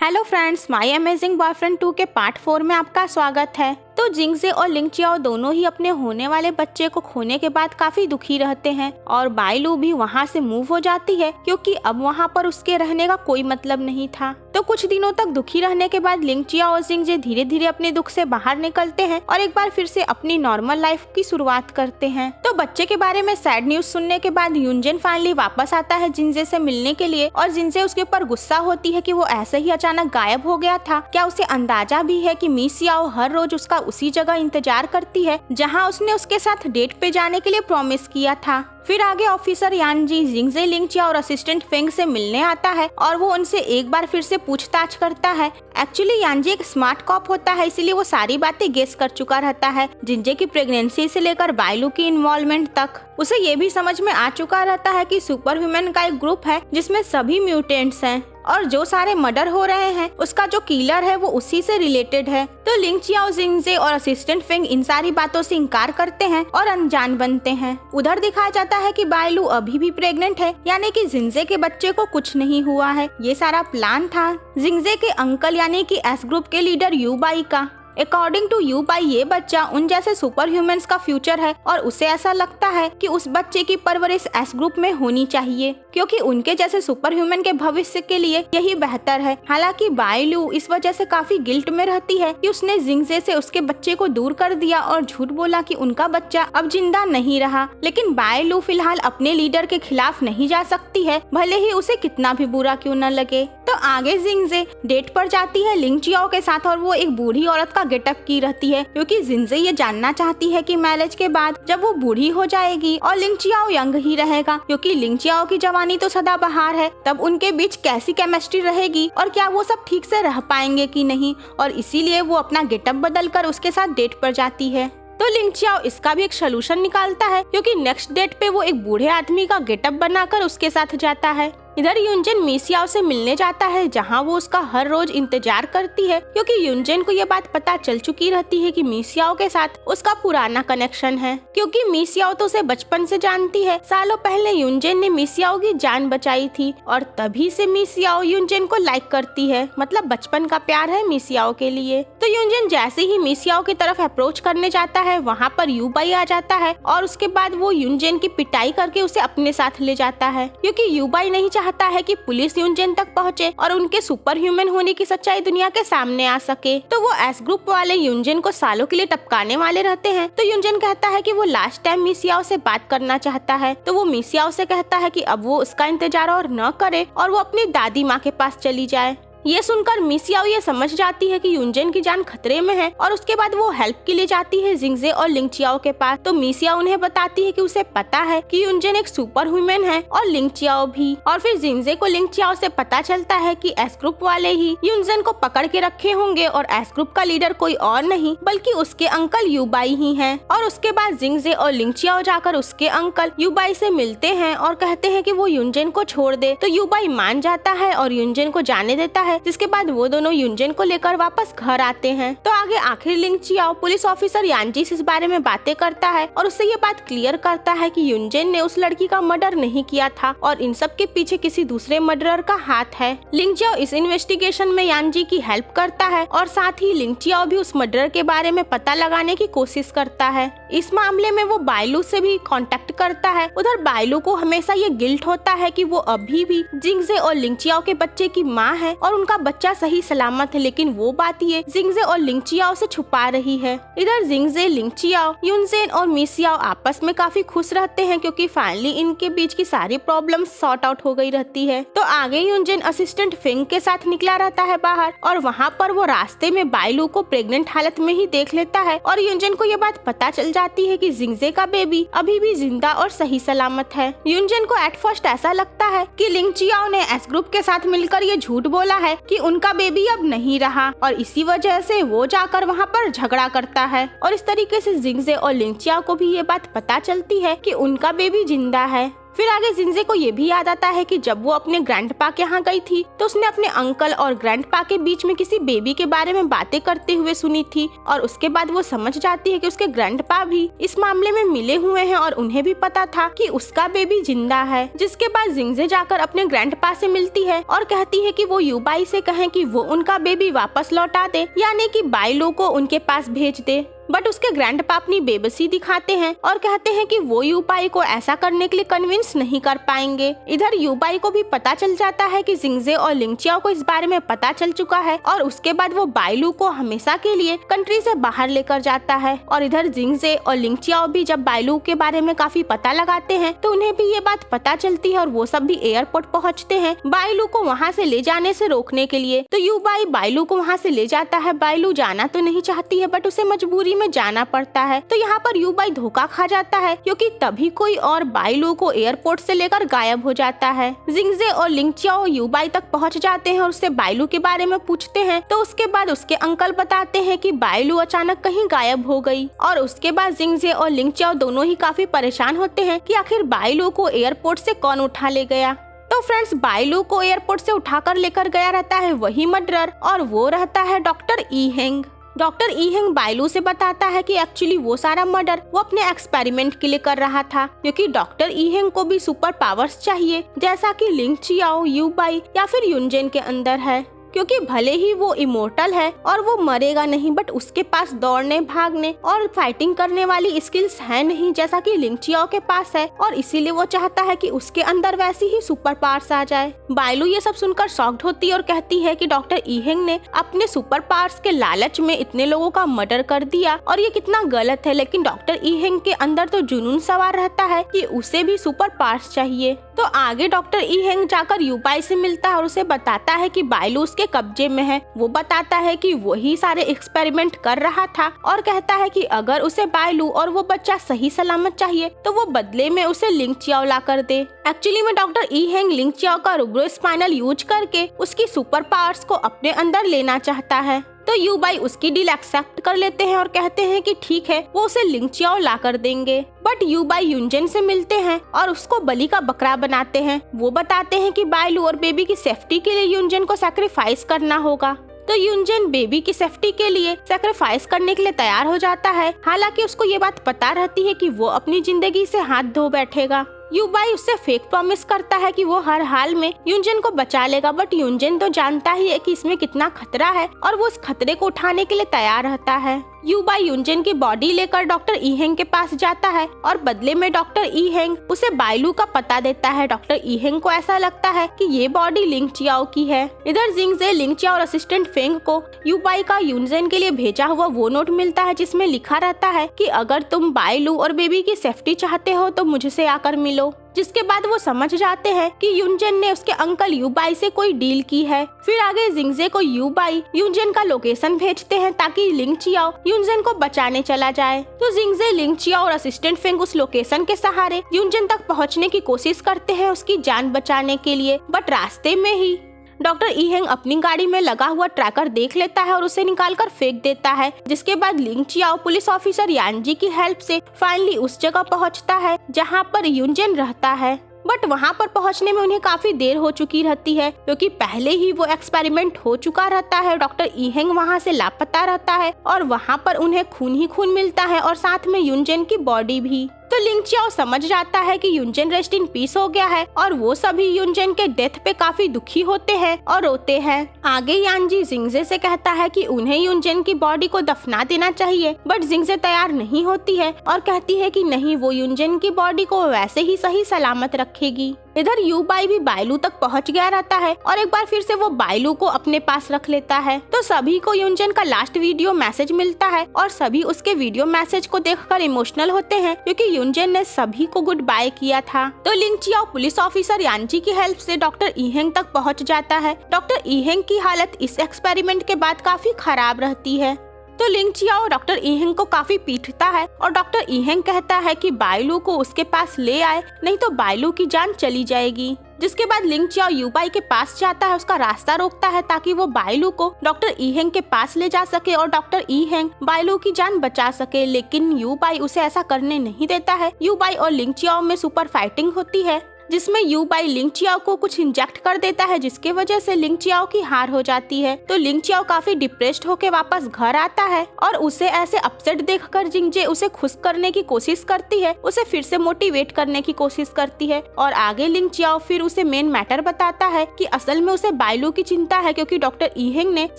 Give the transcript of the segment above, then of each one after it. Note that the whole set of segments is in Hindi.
Hello friends, my amazing boyfriend 2 के पार्ट 4 में आपका स्वागत है। तो जिंगजे और लिंगचियाओ दोनों ही अपने होने वाले बच्चे को खोने के बाद काफी दुखी रहते हैं और बाइलू भी वहाँ से मूव हो जाती है क्योंकि अब वहाँ पर उसके रहने का कोई मतलब नहीं था। तो कुछ दिनों तक दुखी रहने के बाद लिंगचियाओ और जिंगजे धीरे धीरे अपने दुख से बाहर निकलते हैं और एक बार फिर से अपनी नॉर्मल लाइफ की शुरुआत करते हैं। तो बच्चे के बारे में सैड न्यूज सुनने के बाद यूनजेन फाइनली वापस आता है जिंगजे से मिलने के लिए और जिंगजे उसके ऊपर गुस्सा होती है कि वो ऐसे ही अचानक गायब हो गया था। क्या उसे अंदाजा भी है कि मिसियाओ हर रोज उसका उसी जगह इंतजार करती है जहां उसने उसके साथ डेट पे जाने के लिए प्रॉमिस किया था। फिर आगे ऑफिसर यानजी जिंगजे, लिंगचियाओ और असिस्टेंट फेंग से मिलने आता है और वो उनसे एक बार फिर से पूछताछ करता है। एक्चुअली यानजी एक स्मार्ट कॉप होता है, इसीलिए वो सारी बातें गेस कर चुका रहता है, जिंजे की प्रेगनेंसी से लेकर बाइलू की इन्वॉल्वमेंट तक। उसे ये भी समझ में आ चुका रहता है कि सुपर ह्यूमन का एक ग्रुप है जिसमें सभी म्यूटेंट्स हैं और जो सारे मर्डर हो रहे हैं उसका जो किलर है वो उसी से रिलेटेड है। तो लिंगचियाओ, जिंगजे और असिस्टेंट फेंग इन सारी बातों से इनकार करते हैं और अनजान बनते हैं। उधर दिखाया जाता है कि बाइलू अभी भी प्रेग्नेंट है, यानी कि जिंगजे के बच्चे को कुछ नहीं हुआ है। ये सारा प्लान था जिंगजे के अंकल यानी कि एस ग्रुप के लीडर यूबाई का। अकॉर्डिंग टू यूबाई ये बच्चा उन जैसे सुपर ह्यूमंस का फ्यूचर है और उसे ऐसा लगता है कि उस बच्चे की परवरिश एस ग्रुप में होनी चाहिए क्योंकि उनके जैसे सुपर ह्यूमन के भविष्य के लिए यही बेहतर है। हालांकि बाइलू इस वजह से काफी गिल्ट में रहती है कि उसने जिंगजे से उसके बच्चे को दूर कर दिया और झूठ बोला कि उनका बच्चा अब जिंदा नहीं रहा। लेकिन बाइलू फिलहाल अपने लीडर के खिलाफ नहीं जा सकती है, भले ही उसे कितना भी बुरा क्यों न लगे। तो आगे जिंगजे डेट पर जाती है लिंगचियाओ के साथ और वो एक बूढ़ी औरत का गेटअप की रहती है क्योंकि जिंगजे ये जानना चाहती है कि मैरिज के बाद जब वो बूढ़ी हो जाएगी और लिंगचियाओ यंग ही रहेगा, क्योंकि लिंगचियाओ की जवानी तो सदाबहार है, तब उनके बीच कैसी केमिस्ट्री रहेगी और क्या वो सब ठीक से रह पाएंगे कि नहीं, और इसीलिए वो अपना गेटअप बदल कर उसके साथ डेट पर जाती है। तो लिंगचियाओ इसका भी एक सोल्यूशन निकालता है क्योंकि नेक्स्ट डेट पे वो एक बूढ़े आदमी का गेटअप बनाकर उसके साथ जाता है। इधर यूनजेन मिसियाओ से मिलने जाता है जहां वो उसका हर रोज इंतजार करती है क्योंकि यूनजेन को ये बात पता चल चुकी रहती है कि मिसियाओ के साथ उसका पुराना कनेक्शन है, क्योंकि मिसियाओ तो उसे बचपन से जानती है। सालों पहले यूनजेन ने मिसियाओ की जान बचाई थी और तभी से मिसियाओ यूनजेन को लाइक करती है, मतलब बचपन का प्यार है मिसियाओ के लिए। तो यूनजेन जैसे ही मिसियाओ की तरफ अप्रोच करने जाता है वहाँ पर यूबाई आ जाता है और उसके बाद वो यूनजेन की पिटाई करके उसे अपने साथ ले जाता है क्योंकि यूबाई नहीं चाहता है कि पुलिस यूनजेन तक पहुंचे और उनके सुपर ह्यूमन होने की सच्चाई दुनिया के सामने आ सके। तो वो एस ग्रुप वाले यूनजेन को सालों के लिए टपकाने वाले रहते हैं। तो यूनजेन कहता है कि वो लास्ट टाइम मिसियाओ से बात करना चाहता है। तो वो मिसियाओ से कहता है कि अब वो उसका इंतजार और न करे और वो अपनी दादी माँ के पास चली जाए। ये सुनकर मिसियाओ ये समझ जाती है कि यूनजेन की जान खतरे में है और उसके बाद वो हेल्प के लिए जाती है जिंगजे और लिंगचियाओ के पास। तो मिसियाओ उन्हें बताती है कि उसे पता है कि यूनजेन एक सुपर ह्यूमन है और लिंगचियाओ भी। और फिर जिंगजे को लिंगचियाओ से पता चलता है कि एस ग्रुप वाले ही यूनजेन को पकड़ के रखे होंगे और एस ग्रुप का लीडर कोई और नहीं बल्कि उसके अंकल यूबाई ही है। और उसके बाद जिंगजे और लिंगचियाओ जाकर उसके अंकल यूबाई से मिलते हैं और कहते हैं कि वो यूनजेन को छोड़ दे। तो यूबाई मान जाता है और यूनजेन को जाने देता है, जिसके बाद वो दोनों यूनजेन को लेकर वापस घर आते हैं। तो आगे आखिर लिंगचियाओ पुलिस ऑफिसर यानजी से इस बारे में बातें करता है और उससे ये बात क्लियर करता है कि यूनजेन ने उस लड़की का मर्डर नहीं किया था और इन सब के पीछे किसी दूसरे मर्डरर का हाथ है। लिंगचियाओ इस इन्वेस्टिगेशन में यानजी की हेल्प करता है और साथ ही लिंगचियाओ भी उस मर्डरर के बारे में पता लगाने की कोशिश करता है। इस मामले में वो बाइलू से भी कांटेक्ट करता है। उधर बाइलू को हमेशा ये गिल्ट होता है कि वो अभी भी जिंगजे और लिंगचियाओ के बच्चे की माँ है और उनका बच्चा सही सलामत है, लेकिन वो बात ये जिंगजे और लिंगचियाओ से छुपा रही है। इधर जिंगजे, लिंगचियाओ, यूनजेन और मिसियाओ आपस में काफी खुश रहते हैं क्योंकि फाइनली इनके बीच की सारी प्रॉब्लम सॉर्ट आउट हो गई रहती है। तो आगे यूनजेन असिस्टेंट फेंग के साथ निकला रहता है बाहर और वहाँ पर वो रास्ते में बाइलू को प्रेग्नेंट हालत में ही देख लेता है और यूनजेन को ये बात पता चल जाती है कि जिंगजे का बेबी अभी भी जिंदा और सही सलामत है। यूनजेन को एट फर्स्ट ऐसा लगता है कि लिंगचियाओ ने एस ग्रुप के साथ मिलकर ये झूठ बोला है कि उनका बेबी अब नहीं रहा और इसी वजह से वो जाकर वहाँ पर झगड़ा करता है और इस तरीके से जिंगजे और लिंगचियाओ को भी ये बात पता चलती है कि उनका बेबी जिंदा है। फिर आगे जिंजे को ये भी याद आता है कि जब वो अपने ग्रैंडपा के यहाँ गई थी तो उसने अपने अंकल और ग्रैंडपा के बीच में किसी बेबी के बारे में बातें करते हुए सुनी थी, और उसके बाद वो समझ जाती है कि उसके ग्रैंडपा भी इस मामले में मिले हुए हैं और उन्हें भी पता था कि उसका बेबी जिंदा है। जिसके बाद जिंजे जाकर अपने ग्रैंडपा से मिलती है और कहती है कि वो यूबाई से कहें कि वो उनका बेबी वापस लौटा दे, यानी कि बाइलू को उनके पास भेज दे। बट उसके ग्रैंडपा अपनी बेबसी दिखाते हैं और कहते हैं कि वो यूबाई को ऐसा करने के लिए कन्विंस नहीं कर पाएंगे। इधर यूबाई को भी पता चल जाता है कि जिंजे और लिंगचियाओ को इस बारे में पता चल चुका है, और उसके बाद वो बाइलू को हमेशा के लिए कंट्री से बाहर लेकर जाता है। और इधर जिंजे और लिंगचियाओ भी जब बाइलू के बारे में काफी पता लगाते हैं तो उन्हें भी ये बात पता चलती है और वो सब भी एयरपोर्ट पहुँचते हैं बाइलू को वहाँ से ले जाने से रोकने के लिए। तो यूबाई बाइलू को वहाँ से ले जाता है। बाइलू जाना तो नहीं चाहती है बट उसे मजबूरी में जाना पड़ता है। तो यहाँ पर यूबाई धोखा खा जाता है क्योंकि तभी कोई और बाइलू को एयरपोर्ट से लेकर गायब हो जाता है। जिंजे और लिंगचियाओ यूबाई तक पहुँच जाते हैं और उससे बाइलू के बारे में पूछते हैं। तो उसके बाद उसके अंकल बताते हैं कि बाइलू अचानक कहीं गायब हो गई, और उसके बाद जिंजे और लिंगचियाओ दोनों ही काफी परेशान होते हैं कि आखिर बाइलू को एयरपोर्ट से कौन उठा ले गया। तो फ्रेंड्स, बाइलू को एयरपोर्ट से उठाकर लेकर गया रहता है वही मर्डरर, और वो रहता है डॉक्टर ई हेंग। डॉक्टर ई हेंग बाइलू से बताता है कि एक्चुअली वो सारा मर्डर वो अपने एक्सपेरिमेंट के लिए कर रहा था, क्योंकि डॉक्टर ई हेंग को भी सुपर पावर्स चाहिए जैसा कि लिंगचियाओ, यूबाई या फिर युनजेन के अंदर है। क्योंकि भले ही वो इमोर्टल है और वो मरेगा नहीं, बट उसके पास दौड़ने, भागने और फाइटिंग करने वाली स्किल्स है नहीं जैसा कि लिंगचियाओ के पास है, और इसीलिए वो चाहता है कि उसके अंदर वैसी ही सुपर पावर्स आ जाए। बाइलू ये सब सुनकर शॉक्ड होती है और कहती है कि डॉक्टर ई हेंग ने अपने सुपर पावर्स के लालच में इतने लोगों का मर्डर कर दिया और ये कितना गलत है। लेकिन डॉक्टर ई हेंग के अंदर तो जुनून सवार रहता है कि उसे भी सुपर पावर्स चाहिए। तो आगे डॉक्टर ई हेंग जाकर यूबाई से मिलता है और उसे बताता है कि बाइलू उसके कब्जे में है। वो बताता है कि वही सारे एक्सपेरिमेंट कर रहा था और कहता है कि अगर उसे बाइलू और वो बच्चा सही सलामत चाहिए तो वो बदले में उसे लिंगचियाओ ला कर दे। एक्चुअली में डॉक्टर ई हेंग लिंगचियाओ का रोब्रोस्पाइनल यूज करके उसकी सुपर पावर्स को अपने अंदर लेना चाहता है। तो यूबाई उसकी डील एक्सेप्ट कर लेते हैं और कहते हैं कि ठीक है, वो उसे लिंगचियाओ ला कर देंगे। बट यूबाई युनजेन से मिलते हैं और उसको बलि का बकरा बनाते हैं। वो बताते हैं कि बाइलू और बेबी की सेफ्टी के लिए युनजेन को सैक्रिफाइस करना होगा। तो युनजेन बेबी की सेफ्टी के लिए सैक्रिफाइस करने के लिए तैयार हो जाता है। हालांकि उसको ये बात पता रहती है कि वो अपनी जिंदगी से हाथ धो बैठेगा। यूबाई उससे फेक प्रॉमिस करता है कि वो हर हाल में युनजेन को बचा लेगा, बट युनजेन तो जानता ही है कि इसमें कितना खतरा है और वो उस खतरे को उठाने के लिए तैयार रहता है। यूबाई युनजेन की बॉडी लेकर डॉक्टर ई हेंग के पास जाता है और बदले में डॉक्टर ई हेंग उसे बाइलू का पता देता है। डॉक्टर ई हेंग को ऐसा लगता है कि ये बॉडी लिंगचियाओ की है। इधर जिंगजे, लिंगचियाओ और असिस्टेंट फेंग को यूबाई का युनजेन के लिए भेजा हुआ वो नोट मिलता है जिसमें लिखा रहता है कि अगर तुम बाइलू और बेबी की सेफ्टी चाहते हो तो मुझसे आकर मिलो। जिसके बाद वो समझ जाते हैं कि युनजेन ने उसके अंकल यूबाई से कोई डील की है। फिर आगे जिंगजे को यूबाई युनजेन का लोकेशन भेजते हैं ताकि लिंगचियाओ युनजेन को बचाने चला जाए। तो जिंगजे, लिंगचियाओ और असिस्टेंट फेंग उस लोकेशन के सहारे युनजेन तक पहुंचने की कोशिश करते हैं उसकी जान बचाने के लिए। बट रास्ते में ही डॉक्टर ई हेंग अपनी गाड़ी में लगा हुआ ट्रैकर देख लेता है और उसे निकालकर फेंक देता है। जिसके बाद लिंगचियाओ पुलिस ऑफिसर यानजी की हेल्प से फाइनली उस जगह पहुंचता है जहां पर युनजेन रहता है। बट वहां पर पहुंचने में उन्हें काफी देर हो चुकी रहती है क्योंकि पहले ही वो एक्सपेरिमेंट हो चुका रहता है। डॉक्टर ई हेंग वहां से लापता रहता है और वहां पर उन्हें खून ही खून मिलता है और साथ में युनजेन की बॉडी भी। तो लिंगचियाओ समझ जाता है कि युनजेन रेस्ट इन पीस हो गया है और वो सभी युनजेन के डेथ पे काफी दुखी होते हैं और रोते हैं। आगे यानजी जिंगजे से कहता है कि उन्हें युनजेन की बॉडी को दफना देना चाहिए, बट जिंगजे तैयार नहीं होती है और कहती है कि नहीं, वो युनजेन की बॉडी को वैसे ही सही सलामत रखेगी। इधर यूबाई भी बाइलू तक पहुंच गया रहता है और एक बार फिर से वो बाइलू को अपने पास रख लेता है। तो सभी को युनजेन का लास्ट वीडियो मैसेज मिलता है और सभी उसके वीडियो मैसेज को देखकर इमोशनल होते हैं क्योंकि युनजेन ने सभी को गुड बाय किया था। तो लिंगचियाओ पुलिस ऑफिसर यानजी की हेल्प से डॉक्टर ई हेंग तक पहुंच जाता है। डॉक्टर ई हेंग की हालत इस एक्सपेरिमेंट के बाद काफी खराब रहती है। तो लिंग चियाओ डॉक्टर ईहेंग को काफी पीटता है और डॉक्टर ईहेंग कहता है कि बायलू को उसके पास ले आए, नहीं तो बायलू की जान चली जाएगी। जिसके बाद लिंग चियाओ यूबाई के पास जाता है, उसका रास्ता रोकता है ताकि वो बायलू को डॉक्टर ईहेंग के पास ले जा सके और डॉक्टर ईहेंग बायलू की जान बचा सके, लेकिन यूबाई उसे ऐसा करने नहीं देता है। यूबाई और लिंग चियाओ में सुपर फाइटिंग होती है, जिसमें यूबाई लिंग चियाओ को कुछ इंजेक्ट कर देता है, जिसके वजह से लिंग चियाओ की हार हो जाती है। तो लिंग चियाओ काफी डिप्रेस्ड होकर वापस घर आता है और उसे ऐसे अपसेट देखकर जिंगजे उसे खुश करने की कोशिश करती है, उसे फिर से मोटिवेट करने की कोशिश करती है। और आगे लिंग चियाओ फिर उसे मेन मैटर बताता है कि असल में उसे बायलू की चिंता है, क्योंकि डॉक्टर ईहेंग ने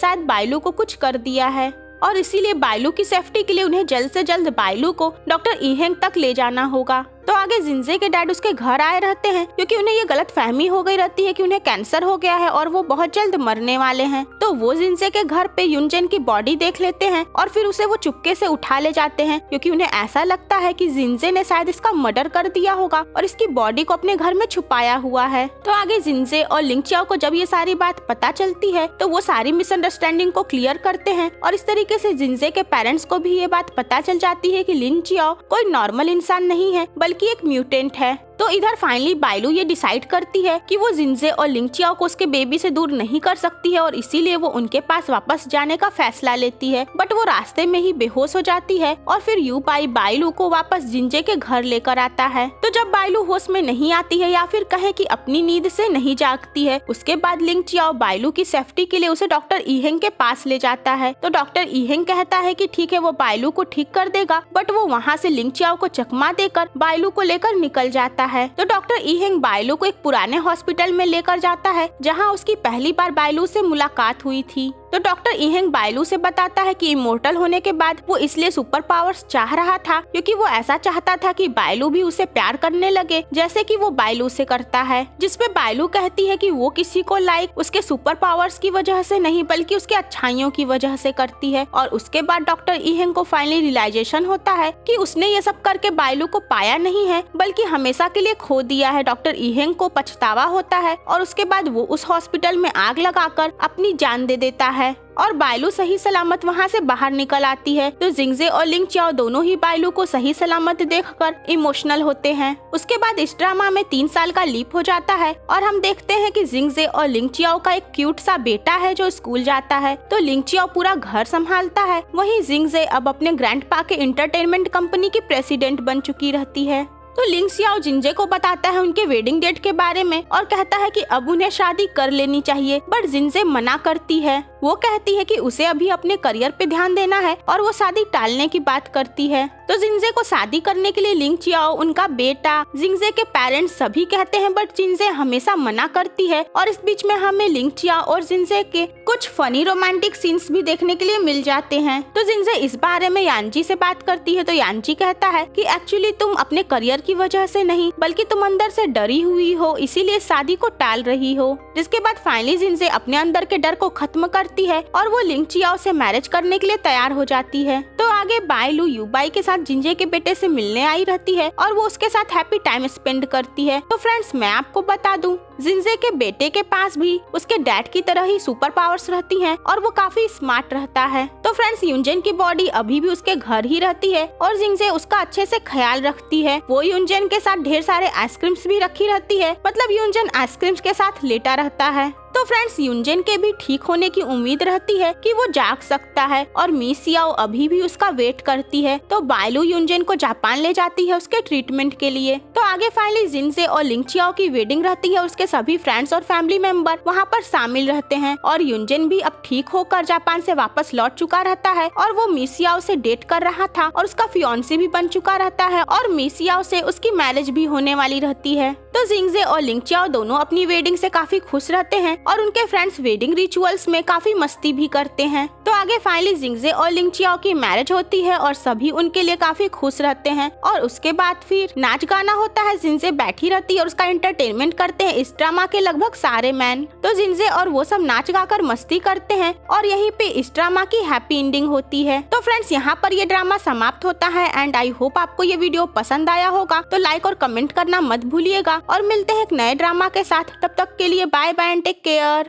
शायद बायलू को कुछ कर दिया है और इसीलिए बायलू की सेफ्टी के लिए उन्हें जल्द से जल्द बायलू को डॉक्टर ईहेंग तक ले जाना होगा। तो आगे जिंजे के डैड उसके घर आए रहते हैं, क्योंकि उन्हें ये गलत फहमी हो गई रहती है कि उन्हें कैंसर हो गया है और वो बहुत जल्द मरने वाले हैं। तो वो जिंजे के घर पे युनजेन की बॉडी देख लेते हैं और फिर उसे वो चुपके से उठा ले जाते हैं, क्योंकि उन्हें ऐसा लगता है कि जिंजे ने शायद इसका मर्डर कर दिया होगा और इसकी बॉडी को अपने घर में छुपाया हुआ है। तो आगे जिंजे और लिंग चियाओ को जब ये सारी बात पता चलती है तो वो सारी मिसअंडरस्टैंडिंग को क्लियर करते हैं और इस तरीके से जिंजे के पेरेंट्स को भी ये बात पता चल जाती है कि लिंग चियाओ कोई नॉर्मल इंसान नहीं है बल्कि एक म्यूटेंट है। तो इधर फाइनली बायलू ये डिसाइड करती है कि वो जिंजे और लिंग चियाओ को उसके बेबी से दूर नहीं कर सकती है और इसीलिए वो उनके पास वापस जाने का फैसला लेती है, बट वो रास्ते में ही बेहोश हो जाती है और फिर यूबाई बायलू को वापस जिंजे के घर लेकर आता है। तो जब बायलू होश में नहीं आती है या फिर कहे कि अपनी नींद से नहीं जागती है, उसके बाद लिंग चियाओ बायलू की सेफ्टी के लिए उसे डॉक्टर ईहेंग के पास ले जाता है। तो डॉक्टर ईहेंग कहता है कि ठीक है वो बायलू को ठीक कर देगा, बट वो वहाँ से लिंग चियाओ को चकमा देकर बायलू को लेकर निकल जाता है। तो डॉक्टर ईहेंग बायलू को एक पुराने हॉस्पिटल में लेकर जाता है, जहां उसकी पहली बार बायलू से मुलाकात हुई थी। तो डॉक्टर ईहेंग बायलू से बताता है कि इमोर्टल होने के बाद वो इसलिए सुपर पावर्स चाह रहा था क्योंकि वो ऐसा चाहता था कि बायलू भी उसे प्यार करने लगे जैसे कि वो बायलू से करता है। जिसपे बायलू कहती है कि वो किसी को लाइक उसके सुपर पावर्स की वजह से नहीं बल्कि उसके अच्छाइयों की वजह से करती है। और उसके बाद डॉक्टर ईहेंग को फाइनली रियलाइजेशन होता है कि उसने ये सब करके बायलू को पाया नहीं है बल्कि हमेशा के लिए खो दिया है। डॉक्टर ईहेंग को पछतावा होता है और उसके बाद वो उस हॉस्पिटल में आग लगाकर अपनी जान दे देता है और बायलू सही सलामत वहाँ से बाहर निकल आती है। तो जिंगजे और लिंग चियाओ दोनों ही बायलू को सही सलामत देखकर इमोशनल होते हैं। उसके बाद इस ड्रामा में 3 साल का लीप हो जाता है और हम देखते हैं कि जिंगजे और लिंग चियाओ का एक क्यूट सा बेटा है जो स्कूल जाता है। तो लिंग चियाओ पूरा घर संभालता है, वहीं जिंगजे अब अपने ग्रैंडपा के एंटरटेनमेंट कंपनी की प्रेसिडेंट बन चुकी रहती है। तो लिंग चियाओ जिंजे को बताता है उनके वेडिंग डेट के बारे में और कहता है कि अब उन्हें शादी कर लेनी चाहिए, बट जिंजे मना करती है। वो कहती है कि उसे अभी अपने करियर पे ध्यान देना है और वो शादी टालने की बात करती है। तो जिंजे को शादी करने के लिए लिंग चियाओ, उनका बेटा, जिंजे के पेरेंट्स सभी कहते हैं, बट जिंजे हमेशा मना करती है। और इस बीच में हमें लिंग चियाओ और जिंजे के कुछ फनी रोमांटिक सीन्स भी देखने के लिए मिल जाते हैं। तो जिंजे इस बारे में यानजी से बात करती है, तो यानजी कहता है कि एक्चुअली तुम अपने करियर की वजह से नहीं बल्कि तुम अंदर से डरी हुई हो, इसीलिए शादी को टाल रही हो। जिसके बाद फाइनली जिंजे अपने अंदर के डर को खत्म करती है और वो लिंग चियाओ से मैरिज करने के लिए तैयार हो जाती है। तो आगे बायलू यूबाई के साथ जिंजे के बेटे से मिलने आई रहती है और वो उसके साथ हैप्पी टाइम स्पेंड करती है। तो फ्रेंड्स, मैं आपको बता दूं, जिंजे के बेटे के पास भी उसके डैड की तरह ही सुपर पावर्स रहती हैं और वो काफी स्मार्ट रहता है। तो फ्रेंड्स, युनजेन की बॉडी अभी भी उसके घर ही रहती है और जिंजे उसका अच्छे से ख्याल रखती है। वो युनजेन के साथ ढेर सारे आइसक्रीम्स भी रखी रहती है, मतलब युनजेन आइसक्रीम्स के साथ लेटा रहता है। तो फ्रेंड्स, युनजेन के भी ठीक होने की उम्मीद रहती है कि वो जाग सकता है और मी सियाओ अभी भी उसका वेट करती है। तो बायलू युनजेन को जापान ले जाती है उसके ट्रीटमेंट के लिए। तो आगे फाइनली जिंजे और लिंग चियाओ की वेडिंग रहती है, उसके सभी फ्रेंड्स और फैमिली मेंबर वहाँ पर शामिल रहते हैं और युनजेन भी अब ठीक होकर जापान से वापस लौट चुका रहता है और वो मी सियाओ से डेट कर रहा था और उसका फियांसे भी बन चुका रहता है और मी सियाओ से उसकी मैरिज भी होने वाली रहती है। तो जिंजे और लिंग चियाओ दोनों अपनी वेडिंग से काफी खुश रहते हैं और उनके फ्रेंड्स वेडिंग रिचुअल्स में काफी मस्ती भी करते हैं। तो आगे फाइनली जिंजे और लिंग चियाओ की मैरिज होती है और सभी उनके लिए काफी खुश रहते हैं और उसके बाद फिर नाच गाना होता है। जिंजे बैठी रहती है और उसका एंटरटेनमेंट करते हैं इस ड्रामा के लगभग सारे मैन। तो जिंजे और वो सब नाच गाकर मस्ती करते हैं और यहीं पे इस ड्रामा की हैप्पी एंडिंग होती है। तो फ्रेंड्स, यहाँ पर ये ड्रामा समाप्त होता है एंड आई होप आपको ये वीडियो पसंद आया होगा। तो लाइक और कमेंट करना मत भूलिएगा और मिलते हैं एक नए ड्रामा के साथ। तब तक के लिए bye bye and take care.